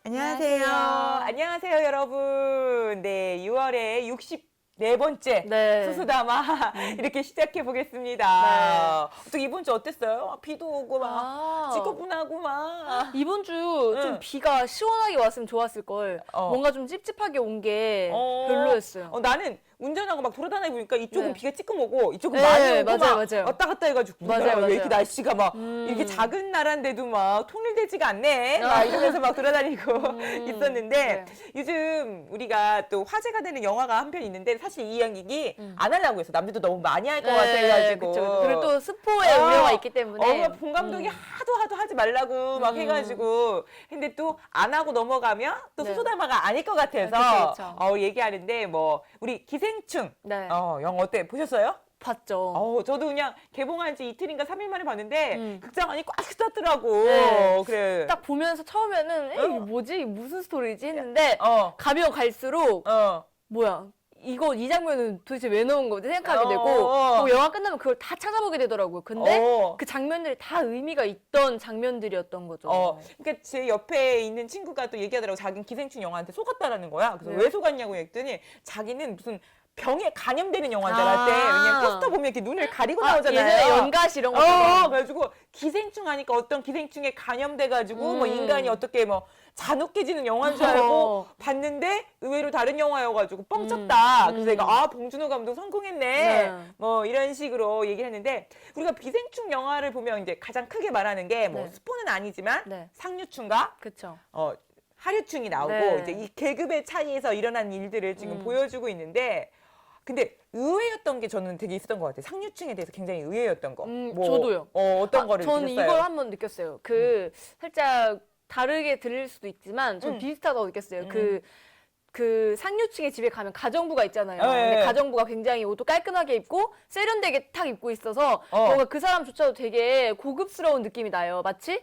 안녕하세요. 안녕하세요, 여러분. 네, 6월에 64번째 네. 수수담아 이렇게 시작해 보겠습니다. 또 이번 주 어땠어요? 비도 오고 막 찌꺼분하고 막. 이번 주 좀 응. 비가 시원하게 왔으면 좋았을 걸. 뭔가 좀 찝찝하게 온 게 별로였어요. 나는 운전하고 막 돌아다니다 보니까 이쪽은 네. 비가 찌끔 오고 이쪽은 네, 많이 오고 맞아요, 막 맞아요. 왔다 갔다 해가지고 맞아요, 왜 맞아요. 이렇게 날씨가 막 이렇게 작은 나라인데도 막 통일되지가 않네 막 이러면서 막 돌아다니고 있었는데 네. 요즘 우리가 또 화제가 되는 영화가 한 편 있는데 사실 이 이야기 안 하려고 했어. 남들도 너무 많이 할 것 같아가지고. 그쵸. 그리고 또 스포의 우려가 있기 때문에. 본 감독이 하도 하지 말라고 막 해가지고. 근데 또 안 하고 넘어가면 또 네. 수소담아가 아닐 것 같아서 그쵸. 얘기하는데 뭐 우리 기생충 네. 영화 어때? 보셨어요? 봤죠. 저도 그냥 개봉한 지 이틀인가 3일 만에 봤는데 극장 안이 꽉 찼더라고. 네. 그래. 딱 보면서 처음에는 이게 뭐지? 이게 무슨 스토리지? 했는데 가면 갈수록 뭐야? 이 장면은 도대체 왜 넣은 거지 생각하게 되고 또 영화 끝나면 그걸 다 찾아보게 되더라고요. 근데 그 장면들이 다 의미가 있던 장면들이었던 거죠. 그러니까 제 옆에 있는 친구가 또 얘기하더라고. 자기는 기생충 영화한테 속았다라는 거야. 그래서 왜 속았냐고 했더니 자기는 무슨 병에 감염되는 영화인 줄 알았대. 왜냐면 포스터 보면 이렇게 눈을 가리고 나오잖아요. 예전에 연가시 이런 거. 그래가지고 기생충 하니까 어떤 기생충에 감염돼가지고 뭐 인간이 어떻게 뭐 잔혹해지는 영화인 줄 알고 봤는데 의외로 다른 영화여가지고 뻥쳤다. 그래서 내가 봉준호 감독 성공했네. 뭐 이런 식으로 얘기를 했는데 우리가 기생충 영화를 보면 이제 가장 크게 말하는 게 뭐 스포는 아니지만 상류층과 그쵸. 하류층이 나오고 이제 이 계급의 차이에서 일어난 일들을 지금 보여주고 있는데 근데 의외였던 게 저는 되게 있었던 것 같아요. 상류층에 대해서 굉장히 의외였던 거. 저도요. 어떤 거를 저는 느꼈어요? 이걸 한번 느꼈어요. 살짝 다르게 들릴 수도 있지만 전 비슷하다고 느꼈어요. 그 상류층의 집에 가면 가정부가 있잖아요. 근데 가정부가 굉장히 옷도 깔끔하게 입고 세련되게 탁 입고 있어서 뭔가 그 사람조차도 되게 고급스러운 느낌이 나요. 마치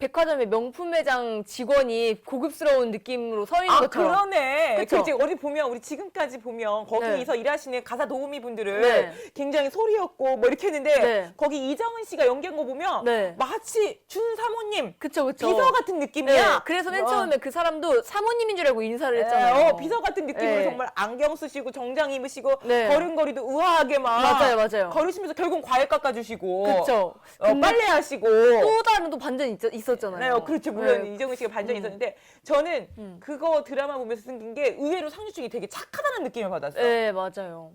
백화점의 명품 매장 직원이 고급스러운 느낌으로 서 있는 것처럼. 그러네. 그쵸? 그치. 우리 보면, 우리 지금까지 보면 거기서 일하시는 가사 도우미 분들을 굉장히 소리였고 뭐 이렇게 했는데 거기 이정은 씨가 연기한 거 보면 마치 준 사모님. 그쵸. 비서 같은 느낌이야. 그래서 맨 처음에 그 사람도 사모님인 줄 알고 인사를 했잖아요. 비서 같은 느낌으로 정말 안경 쓰시고 정장 입으시고 걸음걸이도 우아하게 막 맞아요. 걸으시면서 결국 과일 깎아주시고 그쵸. 빨래하시고 또 다른 또 반전이 있었잖아요. 그렇죠. 물론 이정은 씨가 반전이 있었는데 저는 그거 드라마 보면서 생긴 게 의외로 상류층이 되게 착하다는 느낌을 받았어요. 네, 맞아요.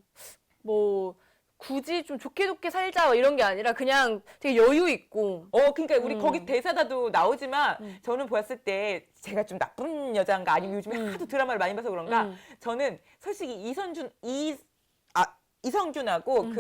뭐 굳이 좀 좋게 살자 이런 게 아니라 그냥 되게 여유 있고. 그러니까 우리 거기 대사다도 나오지만 저는 보았을 때 제가 좀 나쁜 여자인가 아니면 요즘에 하도 드라마를 많이 봐서 그런가 저는 솔직히 이성균하고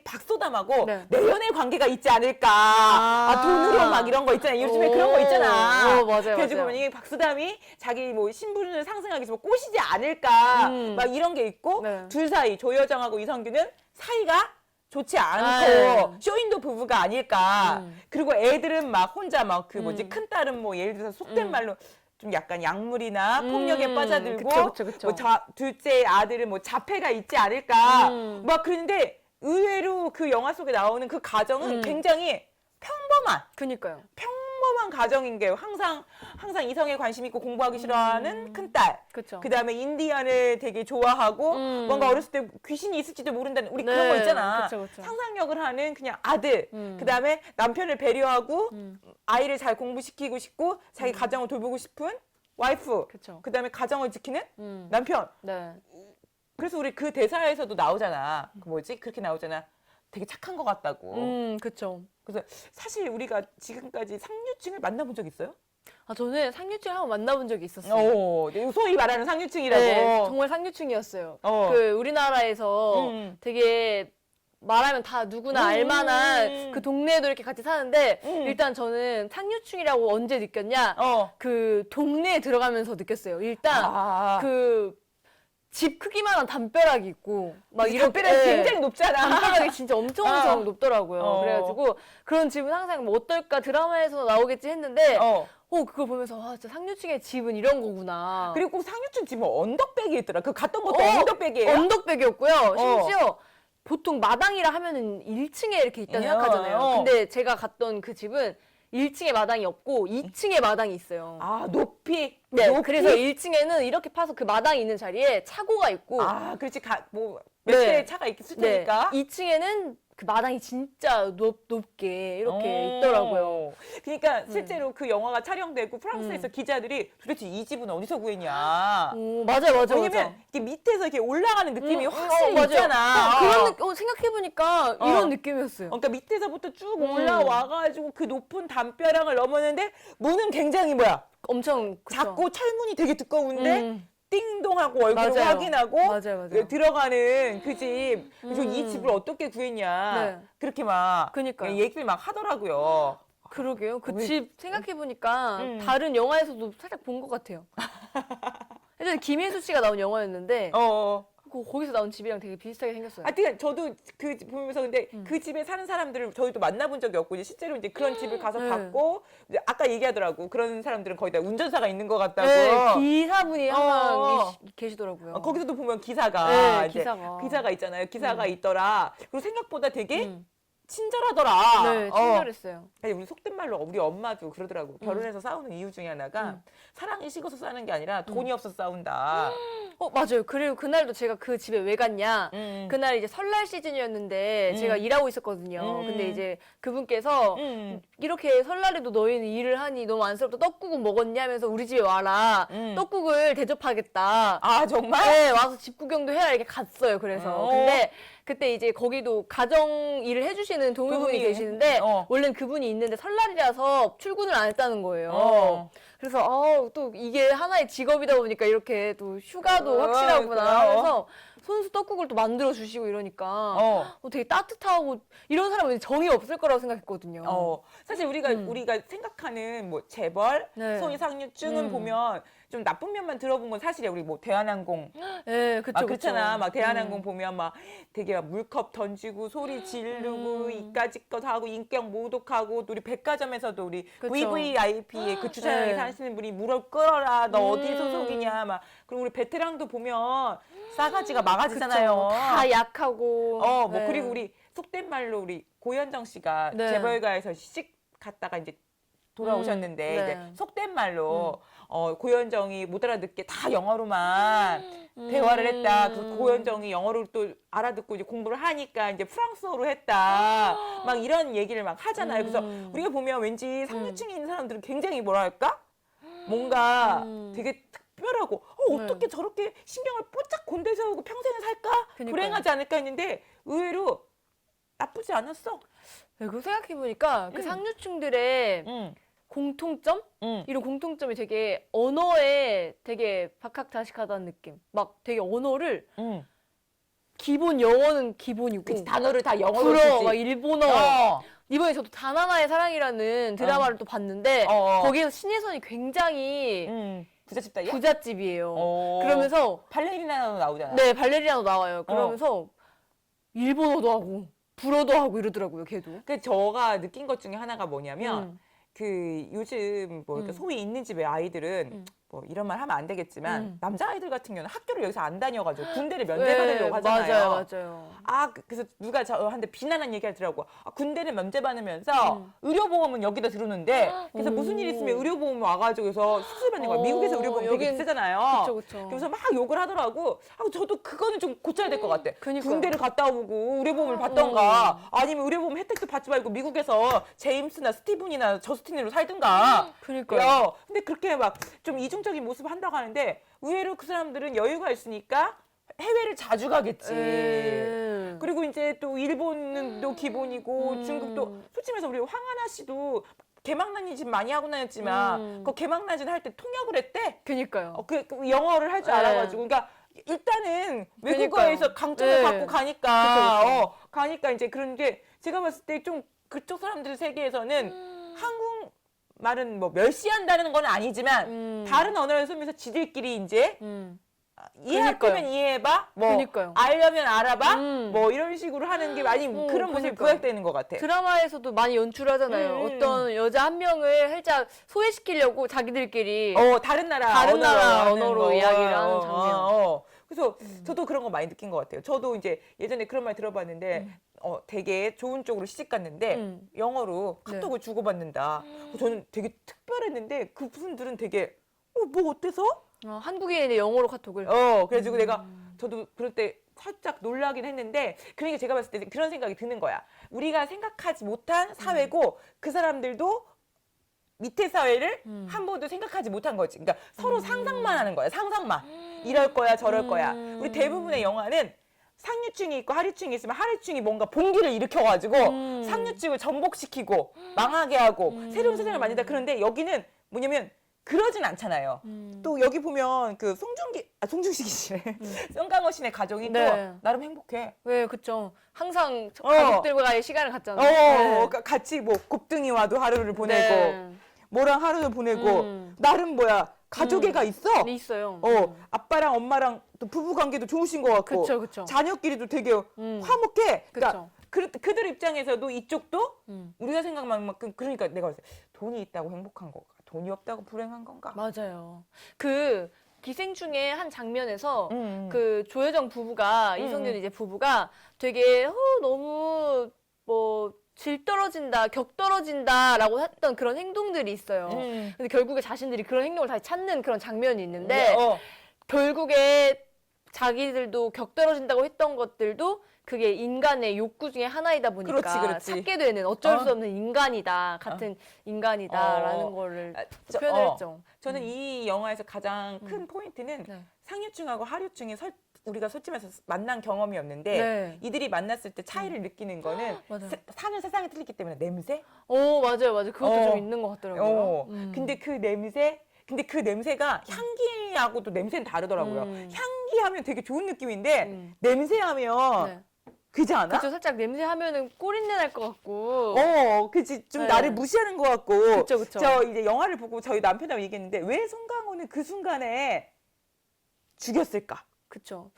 박소담하고 내연의 관계가 있지 않을까. 돈으로 막 이런 거 있잖아요. 요즘에 그런 거 있잖아. 맞아요. 그래가지고 만약에 박소담이 자기 뭐 신분을 상승하기 위해서 뭐 꼬시지 않을까. 막 이런 게 있고 둘 사이 조여정하고 이성균은 사이가 좋지 않고 쇼윈도 부부가 아닐까. 그리고 애들은 막 혼자 막 큰 딸은 뭐 예를 들어서 속된 말로 좀 약간 약물이나 폭력에 빠져들고 그쵸. 둘째 아들은 뭐 자폐가 있지 않을까 막 그런데 의외로 그 영화 속에 나오는 그 가정은 굉장히 평범한 그니까요. 평범한 가정인 게 항상 이성에 관심 있고 공부하기 싫어하는 큰딸. 그쵸. 그다음에 인디언을 되게 좋아하고 뭔가 어렸을 때 귀신이 있을지도 모른다는 우리 그런 거 있잖아. 그쵸. 상상력을 하는 그냥 아들. 그다음에 남편을 배려하고 아이를 잘 공부시키고 싶고 자기 가정을 돌보고 싶은 와이프. 그쵸. 그다음에 가정을 지키는 남편. 그래서 우리 그 대사에서도 나오잖아. 그렇게 나오잖아. 되게 착한 것 같다고. 그쵸. 그래서 사실 우리가 지금까지 상류층을 만나본 적 있어요? 저는 상류층 한번 만나본 적이 있었어요. 소위 말하는 상류층이라고. 네, 정말 상류층이었어요. 우리나라에서 되게 말하면 다 누구나 알만한 그 동네에도 이렇게 같이 사는데 일단 저는 상류층이라고 언제 느꼈냐? 그 동네에 들어가면서 느꼈어요. 일단 집 크기만한 담벼락이 있고 막 이런 담벼락이 굉장히 높잖아. 담벼락이 진짜 엄청 높더라고요. 그래가지고 그런 집은 항상 뭐 어떨까 드라마에서 나오겠지 했는데 그걸 보면서 진짜 상류층의 집은 이런 거구나. 그리고 꼭 상류층 집은 언덕백이 있더라. 갔던 것도 언덕백이에요? 언덕백이었고요. 심지어 보통 마당이라 하면은 1층에 이렇게 있다 생각하잖아요. 근데 제가 갔던 그 집은 1층에 마당이 없고 2층에 마당이 있어요. 아, 높이. 네, 높이? 그래서 1층에는 이렇게 파서 그 마당이 있는 자리에 차고가 있고 아, 그렇지. 몇 네. 대의 차가 있을 네, 테니까. 2층에는 그 마당이 진짜 높게 이렇게 있더라고요. 그러니까 실제로 그 영화가 촬영되고 프랑스에서 기자들이 도대체 이 집은 어디서 구했냐. 오, 맞아요. 왜냐면 이게 밑에서 이렇게 올라가는 느낌이 확실히 맞아요. 있잖아. 생각해보니까 이런 느낌이었어요. 그러니까 밑에서부터 쭉 올라와가지고 그 높은 담벼락을 넘었는데 문은 굉장히 엄청 그쵸. 작고 철문이 되게 두꺼운데 띵동하고 얼굴을 맞아요. 확인하고 맞아요. 들어가는 그 집. 그래서 이 집을 어떻게 구했냐. 네. 그렇게 막 그니까요. 얘기를 막 하더라고요. 그러게요. 그 우리- 집 생각해보니까 다른 영화에서도 살짝 본 것 같아요. 예전에 김혜수 씨가 나온 영화였는데 거기서 나온 집이랑 되게 비슷하게 생겼어요. 하여튼 저도 그 보면서 근데 그 집에 사는 사람들을 저희도 만나본 적이 없고 이제 실제로 이제 그런 집을 가서 네. 봤고 이제 아까 얘기하더라고. 그런 사람들은 거의 다 운전사가 있는 것 같다고. 네, 기사분이 항상 어. 계시더라고요. 거기서도 보면 기사가 네, 이제 기사가. 있잖아요. 기사가 있더라. 그리고 생각보다 되게 음. 친절하더라. 네, 친절했어요. 아니, 우리 속된 말로 우리 엄마도 그러더라고. 결혼해서 싸우는 이유 중에 하나가 사랑이 식어서 싸우는 게 아니라 돈이 없어서 싸운다. 맞아요. 그리고 그날도 제가 그 집에 왜 갔냐. 그날 이제 설날 시즌이었는데 제가 일하고 있었거든요. 근데 이제 그분께서 이렇게 설날에도 너희는 일을 하니 너무 안쓰럽다. 떡국은 먹었냐 하면서 우리 집에 와라. 떡국을 대접하겠다. 아, 정말? 네, 와서 집 구경도 해야 이렇게 갔어요. 그래서. 어. 근데 그때 이제 거기도 가정 일을 해주시는 동료분이 그분이- 계시는데 원래는 그분이 있는데 설날이라서 출근을 안 했다는 거예요. 그래서 또 이게 하나의 직업이다 보니까 이렇게 또 휴가도 확실하구나 그래요? 하면서 손수 떡국을 또 만들어 주시고 이러니까 되게 따뜻하고 이런 사람은 왠지 정이 없을 거라고 생각했거든요. 사실 우리가 생각하는 뭐 재벌, 네. 소위 상류층은 보면 좀 나쁜 면만 들어본 건 사실이야. 우리 뭐 대한항공 네, 그쵸, 그렇잖아. 그쵸. 막 대한항공 보면 막 되게 막 물컵 던지고 소리 지르고 이까짓것 하고 인격 모독하고 또 우리 백화점에서도 우리 그쵸. VVIP의 그 주차장에 네. 사시는 분이 물을 끌어라. 너 어디 소속이냐. 막 그리고 우리 베테랑도 보면 싸가지가 망가지잖아요. 그쵸. 다 약하고. 뭐 네. 그리고 우리 속된 말로 우리 고현정 씨가 네. 재벌가에서 시집 갔다가 이제 돌아오셨는데 네. 이제 속된 말로 고현정이 못 알아듣게 다 영어로만 대화를 했다. 그 고현정이 영어를 또 알아듣고 이제 공부를 하니까 이제 프랑스어로 했다. 막 이런 얘기를 막 하잖아요. 그래서 우리가 보면 왠지 상류층에 있는 사람들은 굉장히 뭐랄까? 뭔가 되게 특별하고 어떻게 저렇게 신경을 뽀짝 곤대세우고 평생을 살까? 그니까요. 불행하지 않을까 했는데 의외로 나쁘지 않았어. 네, 그거 생각해보니까 그 상류층들의 응. 공통점? 응. 이런 공통점이 되게 언어에 되게 박학다식하다는 느낌. 막 되게 언어를 응. 기본 영어는 기본이고 그치, 단어를 다 영어로 불어, 쓰지. 막 일본어. 이번에 저도 다나나의 사랑이라는 드라마를 또 봤는데 거기에서 신예선이 굉장히 부잣집 딸이야? 부잣집이에요. 어. 그러면서 발레리나도 나오잖아. 네, 발레리나도 나와요. 그러면서 일본어도 하고 불어도 하고 이러더라고요, 걔도. 그 제가 느낀 것 중에 하나가 뭐냐면 그 요즘 뭐 이렇게 소위 있는 집의 아이들은 뭐 이런 말 하면 안 되겠지만 남자 아이들 같은 경우는 학교를 여기서 안 다녀가지고 군대를 면제받으려고 하잖아요. 맞아요. 그래서 누가 저한테 비난한 얘기 하더라고. 군대를 면제받으면서 의료보험은 여기다 들어오는데 그래서 무슨 일 있으면 의료보험 와가지고 그래서 수술받는 거야. 미국에서 의료보험 되게 여긴- 비싸잖아요. 그쵸. 그래서 막 욕을 하더라고. 저도 그거는 좀 고쳐야 될 것 같아. 그니까요. 군대를 갔다 오고 의료보험을 받던가 아니면 의료보험 혜택도 받지 말고 미국에서 제임스나 스티븐이나 저스틴으로 살든가. 그니까요. 근데 그렇게 막 좀 이중적인 모습을 한다고 하는데 의외로 그 사람들은 여유가 있으니까 해외를 자주 가겠지. 그리고 이제 또 일본도 기본이고 중국도 솔직히 말해서 우리 황하나 씨도 개막난이 집 많이 하고 다녔지만 그 개막난진 할 때 통역을 했대. 그니까요. 그 영어를 할 줄 네. 알아가지고 그러니까 일단은 외국어에서 강점을 네. 갖고 가니까 그쵸. 가니까 이제 그런 게 제가 봤을 때 좀 그쪽 사람들 세계에서는 한국 말은 뭐 멸시한다는 건 아니지만 다른 언어를 쓰면서 지들끼리 이제 이해할 그니까요. 거면 이해해봐. 뭐 그니까요. 알려면 알아봐. 뭐 이런 식으로 하는 게 많이 그런 모습이 그니까요. 부각되는 것 같아. 드라마에서도 많이 연출하잖아요. 어떤 여자 한 명을 살짝 소외시키려고 자기들끼리 다른 나라 다른 나라 하는 언어로 거. 이야기를 하는 장면. 그래서 그래서 저도 그런 거 많이 느낀 것 같아요. 저도 이제 예전에 그런 말 들어봤는데 되게 좋은 쪽으로 시집 갔는데 영어로 카톡을 주고받는다. 저는 되게 특별했는데 그분들은 되게 뭐 어때서? 한국인이 영어로 카톡을. 그래가지고 저도 그럴 때 살짝 놀라긴 했는데, 그러니까 제가 봤을 때 그런 생각이 드는 거야. 우리가 생각하지 못한 사회고 그 사람들도 밑에 사회를 한 번도 생각하지 못한 거지. 그러니까 서로 상상만 하는 거야. 상상만. 이럴 거야, 저럴 거야. 우리 대부분의 영화는 상류층이 있고 하류층이 있으면 하류층이 뭔가 봉기를 일으켜가지고 상류층을 전복시키고 망하게 하고 새로운 세상을 만든다. 그런데 여기는 뭐냐면 그러진 않잖아요. 또 여기 보면 그 송중식 씨네. 송강호 씨네 가정이 네. 또 나름 행복해. 네, 그쵸. 항상 가족들과의 시간을 갖잖아요. 네. 같이 뭐 곱등이와도 하루를 보내고 네. 뭐랑 하루를 보내고 나름 가족애가 있어. 있어요. 아빠랑 엄마랑 또 부부 관계도 좋으신 것 같고 그쵸. 자녀끼리도 되게 화목해. 그러니까 그쵸. 그들 입장에서도 이쪽도 우리가 생각만 만큼, 그러니까 내가 봤을 때 돈이 있다고 행복한 건가? 돈이 없다고 불행한 건가? 맞아요. 그 기생충의 한 장면에서 그 조여정 부부가 이성균 이제 부부가 되게 너무 뭐 질 떨어진다, 격 떨어진다라고 했던 그런 행동들이 있어요. 근데 결국에 자신들이 그런 행동을 다시 찾는 그런 장면이 있는데 결국에 자기들도 격 떨어진다고 했던 것들도 그게 인간의 욕구 중에 하나이다 보니까 그렇지. 찾게 되는 어쩔 수 없는 인간이다, 같은 인간이다라는 거를 표현을 했죠. 저는 이 영화에서 가장 큰 포인트는 네. 상류층하고 하류층이 우리가 솔직히 말해서 만난 경험이 없는데 네. 이들이 만났을 때 차이를 느끼는 거는 맞아요. 사는 세상이 틀리기 때문에 냄새? 맞아요. 그것도 좀 있는 것 같더라고요. 근데 그 냄새가 향기하고도 냄새는 다르더라고요. 향기하면 되게 좋은 느낌인데 냄새하면 네. 그지 않아? 그쵸, 살짝 냄새 하면은 꼬린내 날 것 같고. 그치. 좀 네. 나를 무시하는 것 같고. 그쵸. 저 이제 영화를 보고 저희 남편하고 얘기했는데 왜 송강호는 그 순간에 죽였을까? 그쵸.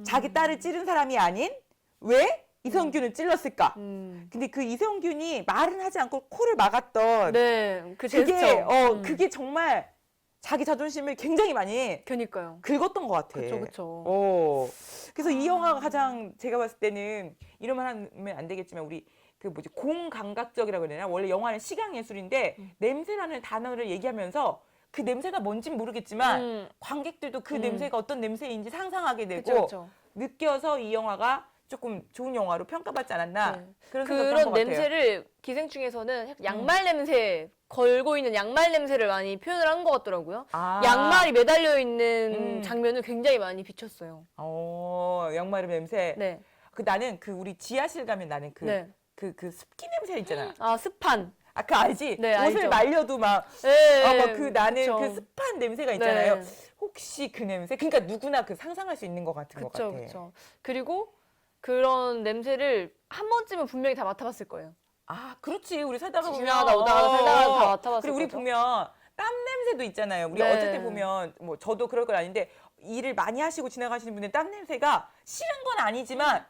자기 딸을 찌른 사람이 아닌 왜 이성균을 찔렀을까? 근데 그 이성균이 말은 하지 않고 코를 막았던 네, 그 제스처. 그게 정말 자기 자존심을 굉장히 많이 그니까요. 긁었던 것 같아. 그쵸. 그래서 이 영화가 가장 제가 봤을 때는 이런 말 하면 안 되겠지만 우리 그 공감각적이라고 해야 되나? 원래 영화는 시각예술인데 냄새라는 단어를 얘기하면서 그 냄새가 뭔진 모르겠지만 관객들도 그 냄새가 어떤 냄새인지 상상하게 되고 그쵸. 느껴서 이 영화가 조금 좋은 영화로 평가받지 않았나 네. 그런 생각도 한것 그런 같아요. 냄새를 기생충에서는 양말 냄새, 걸고 있는 양말 냄새를 많이 표현을 한 것 같더라고요. 양말이 매달려 있는 장면을 굉장히 많이 비췄어요. 양말 냄새. 네. 나는 우리 지하실 가면 나는 네. 그 습기 냄새 있잖아. 습한. 그거 알지? 네, 옷을 알죠. 말려도 막, 나는 그쵸. 그 습한 냄새가 있잖아요. 네. 혹시 그 냄새? 그러니까 누구나 상상할 수 있는 것 같은 것 같아. 그쵸. 그리고 그런 냄새를 한 번쯤은 분명히 다 맡아봤을 거예요. 그렇지. 우리 살다가 보면. 지나가다 오다가 살다가 다 맡아봤을 그리고 우리 거죠. 보면 땀 냄새도 있잖아요. 우리 네. 어쨌든 보면, 뭐, 저도 그럴 건 아닌데, 일을 많이 하시고 지나가시는 분들 땀 냄새가 싫은 건 아니지만,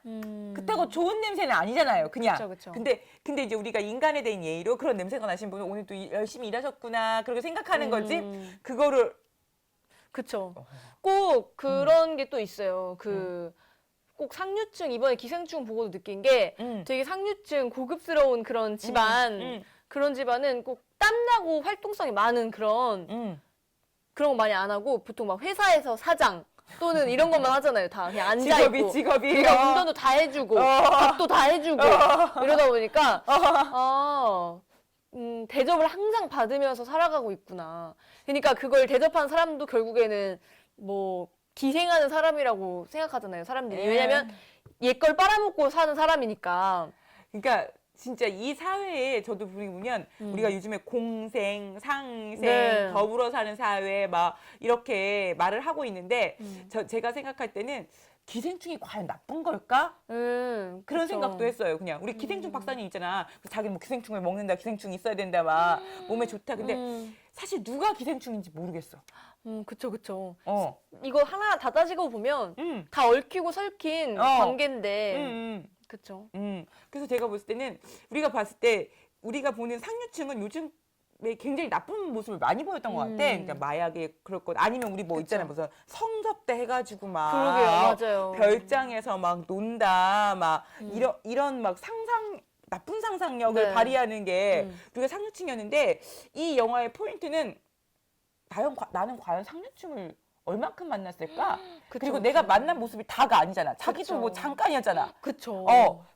그렇다고 좋은 냄새는 아니잖아요. 그냥. 그쵸. 근데 이제 우리가 인간에 대한 예의로 그런 냄새가 나신 분은 오늘 또 열심히 일하셨구나. 그렇게 생각하는 거지. 그거를. 그쵸. 꼭 그런 게 또 있어요. 꼭 상류층, 이번에 기생충 보고도 느낀 게 되게 상류층 고급스러운 그런 집안, 그런 집안은 꼭 땀나고 활동성이 많은 그런 거 많이 안 하고 보통 막 회사에서 사장 또는 이런 것만 하잖아요. 다 그냥 앉아있고. 직업이. 그러니까 운전도 다 해주고 밥도 다 해주고 이러다 보니까 대접을 항상 받으면서 살아가고 있구나. 그러니까 그걸 대접하는 사람도 결국에는 뭐 기생하는 사람이라고 생각하잖아요. 사람들이. 왜냐면 옛 걸 빨아먹고 사는 사람이니까. 그러니까 진짜 이 사회에 저도 보면 우리가 요즘에 공생, 상생, 네. 더불어 사는 사회 막 이렇게 말을 하고 있는데 제가 생각할 때는 기생충이 과연 나쁜 걸까? 그런 그쵸. 생각도 했어요. 그냥 우리 기생충 박사님 있잖아. 자기는 뭐 기생충을 먹는다, 기생충이 있어야 된다, 막 몸에 좋다. 근데 사실 누가 기생충인지 모르겠어. 그쵸. 이거 이거 하나 다 따지고 보면 다 얽히고 설킨 관계인데. 그쵸. 그래서 제가 봤을 때는 우리가 봤을 때 우리가 보는 상류층은 요즘 굉장히 나쁜 모습을 많이 보였던 것 같아. 그러니까 마약에 그럴 것 아니면 우리 뭐 그쵸. 있잖아요. 무슨 성접대 해가지고 막 그러게요, 맞아요. 별장에서 막 논다 막 음. 이런 막 나쁜 상상력을 네. 발휘하는 게 음. 우리가 상류층이었는데 이 영화의 포인트는 나는 과연 상류층을 얼만큼 만났을까? 그쵸, 그리고 그쵸. 내가 만난 모습이 다가 아니잖아. 자기도 그쵸. 뭐 잠깐이었잖아. 그쵸.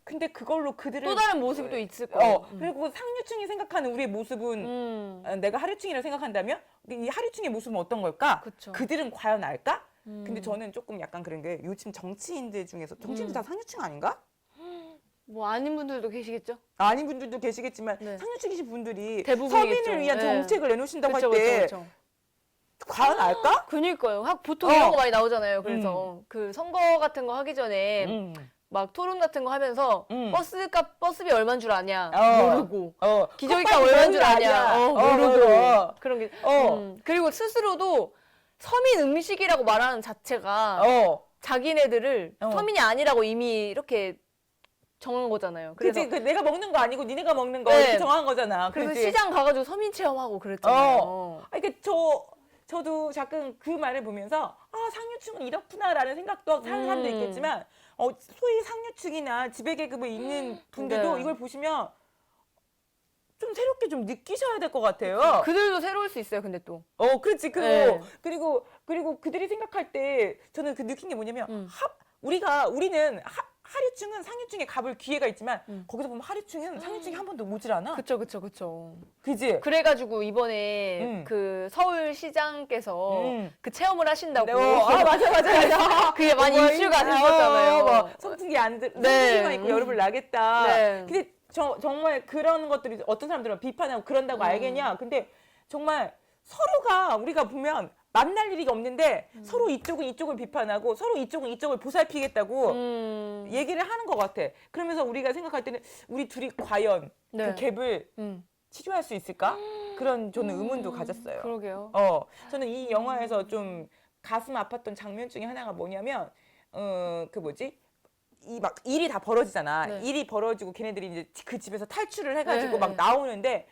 근데 그걸로 그들을 또 다른 모습이 또 있을 거예요. 그리고 상류층이 생각하는 우리의 모습은 내가 하류층이라고 생각한다면 이 하류층의 모습은 어떤 걸까? 그쵸. 그들은 과연 알까? 근데 저는 조금 약간 그런 게 요즘 정치인들 중에서 정치인들 다 상류층 아닌가? 뭐 아닌 분들도 계시겠죠? 아닌 분들도 계시겠지만 네. 상류층이신 분들이 대부분이겠죠. 서민을 위한 네. 정책을 내놓으신다고 그쵸, 할 때 그쵸, 그쵸. 과연 알까? 그니까요. 보통 이런 거 많이 나오잖아요. 그래서 음. 그 선거 같은 거 하기 전에 막 토론 같은 거 하면서 버스비 얼마인 줄 아냐? 모르고. 기저귀값 얼마인 줄 아냐? 모르고. 그런 게. 그리고 스스로도 서민 음식이라고 말하는 자체가 자기네들을 서민이 아니라고 이미 이렇게 정한 거잖아요. 그래서 그치, 내가 먹는 거 아니고 니네가 먹는 거 네. 이렇게 정한 거잖아. 그래서 그치? 시장 가가지고 서민 체험하고 그랬잖아요. 그러니까 저도 잠깐 그 말을 보면서 상류층은 이렇구나라는 생각도 하는 사람도 있겠지만 소위 상류층이나 지배계급에 있는 분들도 네. 이걸 보시면 좀 새롭게 좀 느끼셔야 될 것 같아요. 그들도 새로울 수 있어요. 근데 또. 그렇지. 네. 그리고 그들이 생각할 때 저는 그 느낀 게 뭐냐면 우리는 하류층은 상류층에 가볼 기회가 있지만 거기서 보면 하류층은 상류층이 한 번도 오질 않아. 그쵸. 그지? 그래가지고 이번에 그 서울시장께서 그 체험을 하신다고. 맞아. 그게 많이 이슈가 됐었잖아요. 선풍기 선풍기만 네. 있고 여름을 나겠다. 네. 근데 정말 그런 것들이 어떤 사람들은 비판하고 그런다고 알겠냐. 근데 정말 서로가 우리가 보면 만날 일이 없는데 서로 이쪽은 이쪽을 비판하고 서로 이쪽은 이쪽을 보살피겠다고 얘기를 하는 것 같아. 그러면서 우리가 생각할 때는 우리 둘이 과연 네. 그 갭을 치료할 수 있을까? 그런 저는 의문도 가졌어요. 그러게요. 저는 이 영화에서 좀 가슴 아팠던 장면 중에 하나가 뭐냐면 그 뭐지? 막 일이 다 벌어지잖아. 네. 일이 벌어지고 걔네들이 이제 그 집에서 탈출을 해가지고 네. 막 나오는데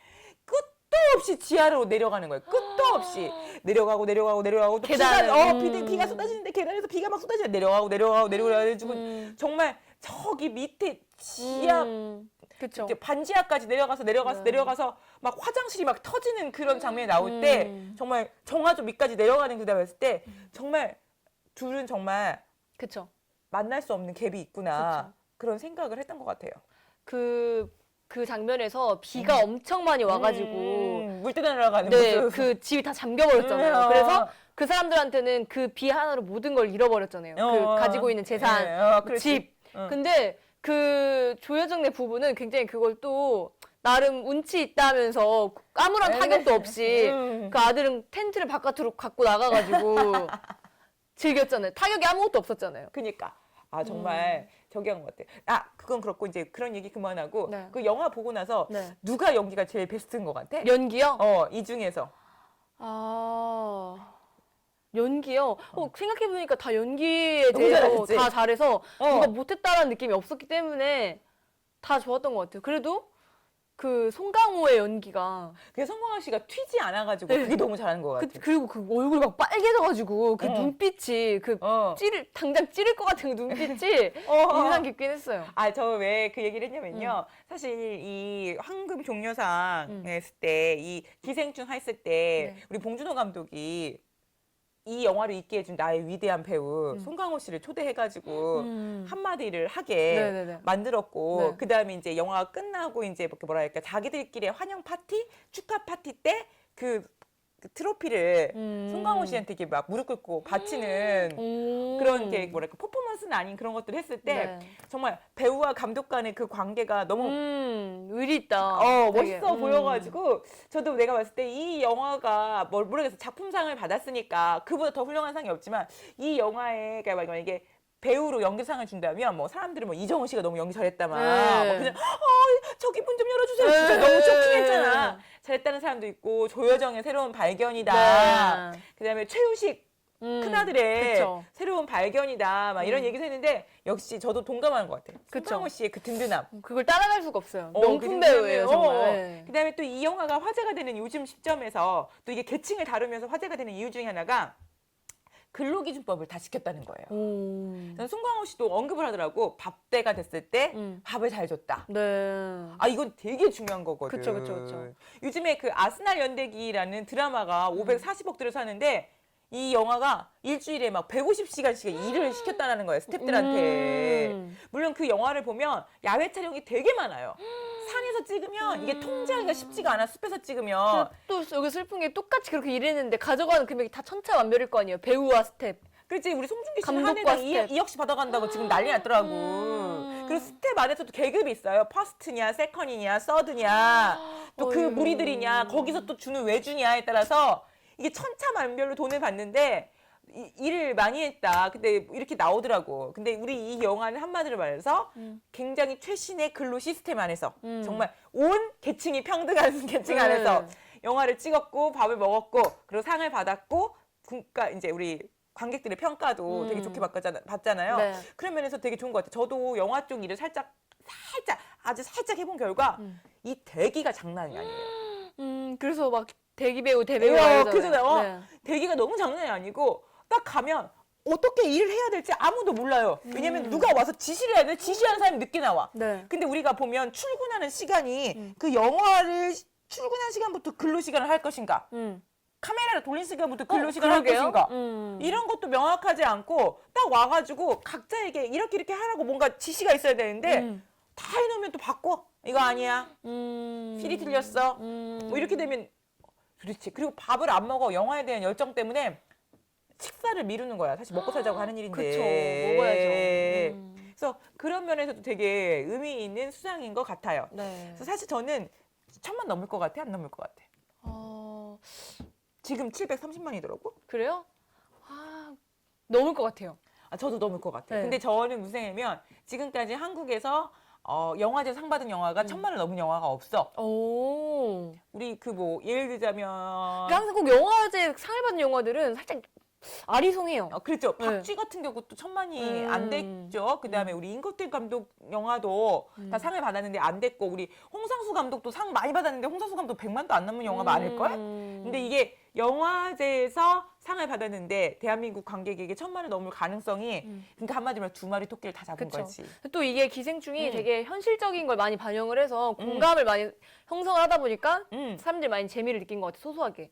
끝도 없이 지하로 내려가는 거예요. 끝도 없이 내려가고 또 계단을. 비가 쏟아지는데 계단에서 비가 막 쏟아지는데 내려가고 정말 저기 밑에 지하 그쵸. 이제 반지하까지 내려가서 막 화장실이 막 터지는 그런 장면이 나올 때 정말 정화조 밑까지 내려가는 그다 봤을 때 정말 둘은 정말 그쵸. 만날 수 없는 갭이 있구나. 그쵸. 그런 생각을 했던 것 같아요. 그 장면에서 비가 엄청 많이 와가지고 물 뜯어 내려가는 네, 모습. 그 집이 다 잠겨버렸잖아요. 그래서 그 사람들한테는 그 비 하나로 모든 걸 잃어버렸잖아요. 그 가지고 있는 재산, 집. 근데 그 조여정네 부부는 굉장히 그걸 또 나름 운치 있다면서 아무런 타격도 없이 그 아들은 텐트를 바깥으로 갖고 나가가지고 즐겼잖아요. 타격이 아무것도 없었잖아요. 그니까. 정말 저기 한 것 같아. 그건 그렇고 이제 그런 얘기 그만하고 네. 그 영화 보고 나서 네. 누가 연기가 제일 베스트인 것 같아? 연기요? 이 중에서. 연기요? 생각해보니까 다 연기에 너무 대해서 잘했지? 다 잘해서 누가 못했다라는 느낌이 없었기 때문에 다 좋았던 것 같아요. 그래도 그 송강호의 연기가 그게 성광호 씨가 튀지 않아가지고 그게 너무 잘하는 것 같아. 그리고 그 얼굴이 막 빨개져가지고 그 눈빛이 당장 찌를 것 같은 그 눈빛이 인상 깊긴 했어요. 저 왜 그 얘기를 했냐면요. 사실 이 황금 종려상 했을 때 이 기생충 했을 때 네. 우리 봉준호 감독이 이 영화를 있게 해준 나의 위대한 배우 송강호 씨를 초대해가지고 한마디를 하게 네네네. 만들었고 네. 그 다음에 이제 영화가 끝나고 이제 뭐랄까 자기들끼리의 환영 파티, 축하 파티 때 그 트로피를 송강호 씨한테 이렇게 막 무릎 꿇고 바치는 그런 게 뭐랄까 퍼포먼스는 아닌 그런 것들을 했을 때 네. 정말 배우와 감독 간의 그 관계가 너무 의리 있다. 되게. 멋있어 보여가지고 저도 내가 봤을 때 이 영화가 모르겠어 작품상을 받았으니까 그보다 더 훌륭한 상이 없지만 이 영화에 그러니까 이게 배우로 연기상을 준다면 뭐 사람들은 뭐 이정우 씨가 너무 연기 잘했다만 네. 그냥 저기 문 좀 열어주세요 진짜 너무 쇼킹했잖아. 잘했다는 사람도 있고 조여정의 새로운 발견이다. 네. 그다음에 최우식 큰아들의 그쵸. 새로운 발견이다 막 이런 얘기도 했는데 역시 저도 동감하는 것 같아요. 그쵸. 송강호 씨의 그 든든함. 그걸 따라갈 수가 없어요. 그 명품 배우예요, 정말. 네. 그다음에 또 이 영화가 화제가 되는 요즘 시점에서 또 이게 계층을 다루면서 화제가 되는 이유 중에 하나가 근로기준법을 다 지켰다는 거예요. 저는 송강호 씨도 언급을 하더라고. 밥때가 됐을 때 밥을 잘 줬다. 네. 아, 이건 되게 중요한 거거든. 그쵸. 요즘에 그 아스날 연대기라는 드라마가 540억 들여서 하는데 이 영화가 일주일에 막 150시간씩 일을 시켰다는 거예요, 스태프들한테. 물론 그 영화를 보면 야외 촬영이 되게 많아요. 산에서 찍으면 이게 통제하기가 쉽지가 않아, 숲에서 찍으면. 또 여기 슬픈 게 똑같이 그렇게 일했는데 가져가는 금액이 다 천차만별일 거 아니에요. 배우와 스텝. 그렇지, 우리 송중기 씨는 한 감독과 해당 스텝. 2억씩 받아간다고 지금 난리 났더라고. 그리고 스텝 안에서도 계급이 있어요. 퍼스트냐, 세컨이냐, 서드냐, 또 그 어이구. 무리들이냐, 거기서 또 주는 외주냐에 따라서 이게 천차만별로 돈을 받는데 일을 많이 했다. 근데 이렇게 나오더라고. 근데 우리 이 영화는 한마디로 말해서 굉장히 최신의 근로 시스템 안에서 정말 온 계층이 평등한 계층 안에서 영화를 찍었고 밥을 먹었고 그리고 상을 받았고 국가 이제 우리 관객들의 평가도 되게 좋게 받잖아요. 네. 그런 면에서 되게 좋은 것 같아요. 저도 영화 쪽 일을 아주 살짝 해본 결과 이 대기가 장난이 아니에요. 그래서 막 대기 배우, 대배우 그잖아요. 네. 대기가 너무 장난이 아니고 딱 가면 어떻게 일을 해야 될지 아무도 몰라요. 왜냐면 누가 와서 지시를 해야 돼. 지시하는 사람이 늦게 나와. 네. 근데 우리가 보면 출근하는 시간이 그 영화를 출근한 시간부터 근로 시간을 할 것인가? 카메라를 돌린 시간부터 근로 시간을 할 그러게요. 것인가? 이런 것도 명확하지 않고 딱 와가지고 각자에게 이렇게 하라고 뭔가 지시가 있어야 되는데 다 해놓으면 또 바꿔. 이거 아니야. 필이 틀렸어. 뭐 이렇게 되면 그렇지. 그리고 밥을 안 먹어. 영화에 대한 열정 때문에 식사를 미루는 거야. 사실 먹고 살자고 하는 일인데. 그쵸. 먹어야죠. 그래서 그런 면에서도 되게 의미 있는 수상인 것 같아요. 네. 그래서 사실 저는 1000만 넘을 것 같아? 안 넘을 것 같아? 지금 730만이더라고? 그래요? 넘을 것 같아요. 아, 저도 넘을 것 같아요. 네. 근데 저는 무슨 생각이냐면 지금까지 한국에서 영화제 상 받은 영화가 1000만을 넘은 영화가 없어. 오. 우리 그 뭐 예를 들자면 항상 꼭 영화제 상을 받는 영화들은 살짝 아리송해요. 그렇죠. 네. 박쥐 같은 경우도 1000만이 안 됐죠. 그다음에 우리 임거택 감독 영화도 다 상을 받았는데 안 됐고 우리 홍상수 감독도 상 많이 받았는데 홍상수 감독 100만도 안 넘는 영화 많을걸? 근데 이게 영화제에서 상을 받았는데 대한민국 관객에게 1000만을 넘을 가능성이 그러니까 한마디로 두 마리 토끼를 다 잡은 그쵸. 거지. 또 이게 기생충이 되게 현실적인 걸 많이 반영을 해서 공감을 많이 형성을 하다 보니까 사람들이 많이 재미를 느낀 것 같아, 소소하게.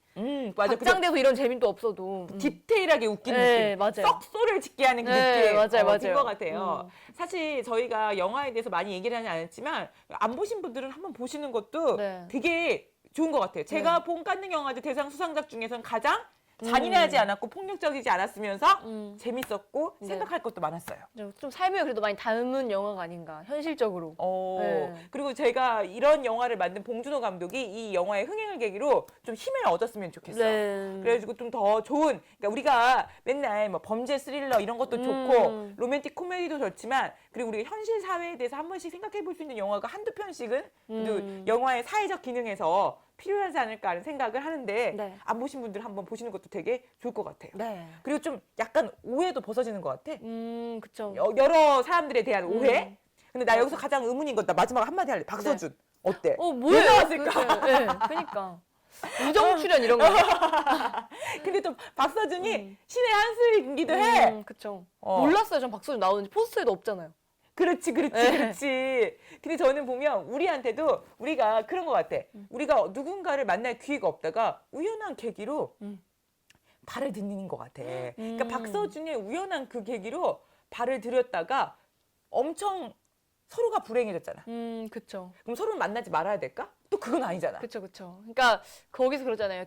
맞아. 확장돼서 이런 재미도 없어도. 디테일하게 웃기는 네, 느낌. 맞아요. 썩소를 짓게 하는 그 네, 느낌. 맞아요. 것 같아요. 사실 저희가 영화에 대해서 많이 얘기를 하지 않았지만 안 보신 분들은 한번 보시는 것도 네. 되게 좋은 것 같아요. 제가 본 깐느 영화제 대상 수상작 중에서는 가장 잔인하지 않았고 폭력적이지 않았으면서 재밌었고 네. 생각할 것도 많았어요. 좀 삶을 그래도 많이 닮은 영화가 아닌가, 현실적으로. 네. 그리고 제가 이런 영화를 만든 봉준호 감독이 이 영화의 흥행을 계기로 좀 힘을 얻었으면 좋겠어. 네. 그래가지고 좀 더 좋은, 그러니까 우리가 맨날 뭐 범죄 스릴러 이런 것도 좋고 로맨틱 코미디도 좋지만 그리고 우리 현실 사회에 대해서 한 번씩 생각해 볼 수 있는 영화가 한두 편씩은 또 영화의 사회적 기능에서 필요하지 않을까 하는 생각을 하는데 네. 안 보신 분들 한번 보시는 것도 되게 좋을 것 같아요. 네. 그리고 좀 약간 오해도 벗어지는 것 같아. 그쵸. 여러 사람들에 대한 오해. 근데 나 여기서 가장 의문인 건 나 마지막 한마디 할래. 박서준 어때? 뭐예요? 왜 나왔을까? 도대체? 네, 그러니까. 우정 출연 이런 거. 근데 또 박서준이 신의 한 수이기도 해. 그쵸. 몰랐어요. 전 박서준 나오는지 포스터에도 없잖아요. 그렇지. 네. 근데 저는 보면 우리한테도 우리가 그런 것 같아. 우리가 누군가를 만날 기회가 없다가 우연한 계기로 발을 듣는 것 같아. 그러니까 박서준의 우연한 그 계기로 발을 들였다가 엄청 서로가 불행해졌잖아. 그쵸. 그럼 서로는 만나지 말아야 될까? 또 그건 아니잖아. 그쵸. 그러니까 거기서 그러잖아요.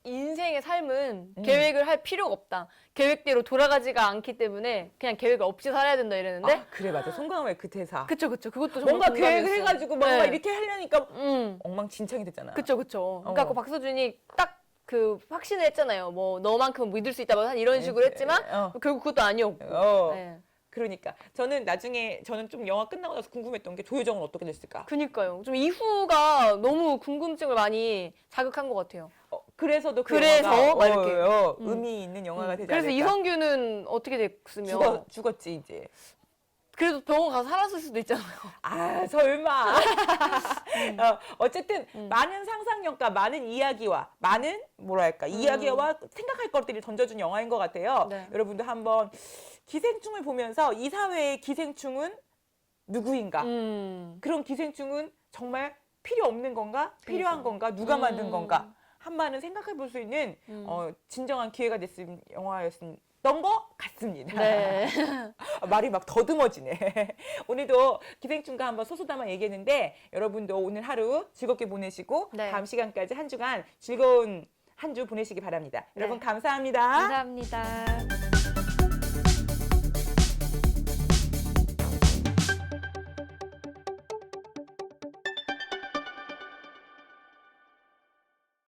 인생의 삶은 계획을 할 필요가 없다. 계획대로 돌아가지가 않기 때문에 그냥 계획 없이 살아야 된다 이랬는데. 아, 그래 맞아. 송강호의 그 대사. 그쵸. 그것도 뭔가 정말 계획을 공감이었어요. 해가지고 뭔가 네. 이렇게 하려니까 엉망진창이 됐잖아. 그쵸. 그러니까 그 박서준이 딱 그 확신을 했잖아요. 뭐 너만큼 믿을 수 있다 뭐 이런 식으로 했지만 결국 그것도 아니었고. 네. 그러니까 저는 좀 영화 끝나고 나서 궁금했던 게 조효정은 어떻게 됐을까? 그니까요. 좀 이후가 너무 궁금증을 많이 자극한 것 같아요. 그래서도 그 그래서 영화가 막 이렇게. 의미 있는 영화가 되지 그래서 않을까. 이성균은 어떻게 됐으면 죽었지 이제. 그래도 병원 가서 살았을 수도 있잖아요. 아 설마. 어쨌든 많은 상상력과 많은 이야기와 많은 뭐랄까 이야기와 생각할 것들을 던져준 영화인 것 같아요. 네. 여러분도 한번 기생충을 보면서 이 사회의 기생충은 누구인가? 그런 기생충은 정말 필요 없는 건가? 필요한 건가? 누가 만든 건가? 한번은 생각해 볼 수 있는 진정한 기회가 됐은 영화였던 것 같습니다. 네. 말이 막 더듬어지네. 오늘도 기생충과 한번 소소담아 얘기했는데 여러분도 오늘 하루 즐겁게 보내시고 네. 다음 시간까지 한 주간 즐거운 한 주 보내시기 바랍니다. 여러분 감사합니다. 감사합니다.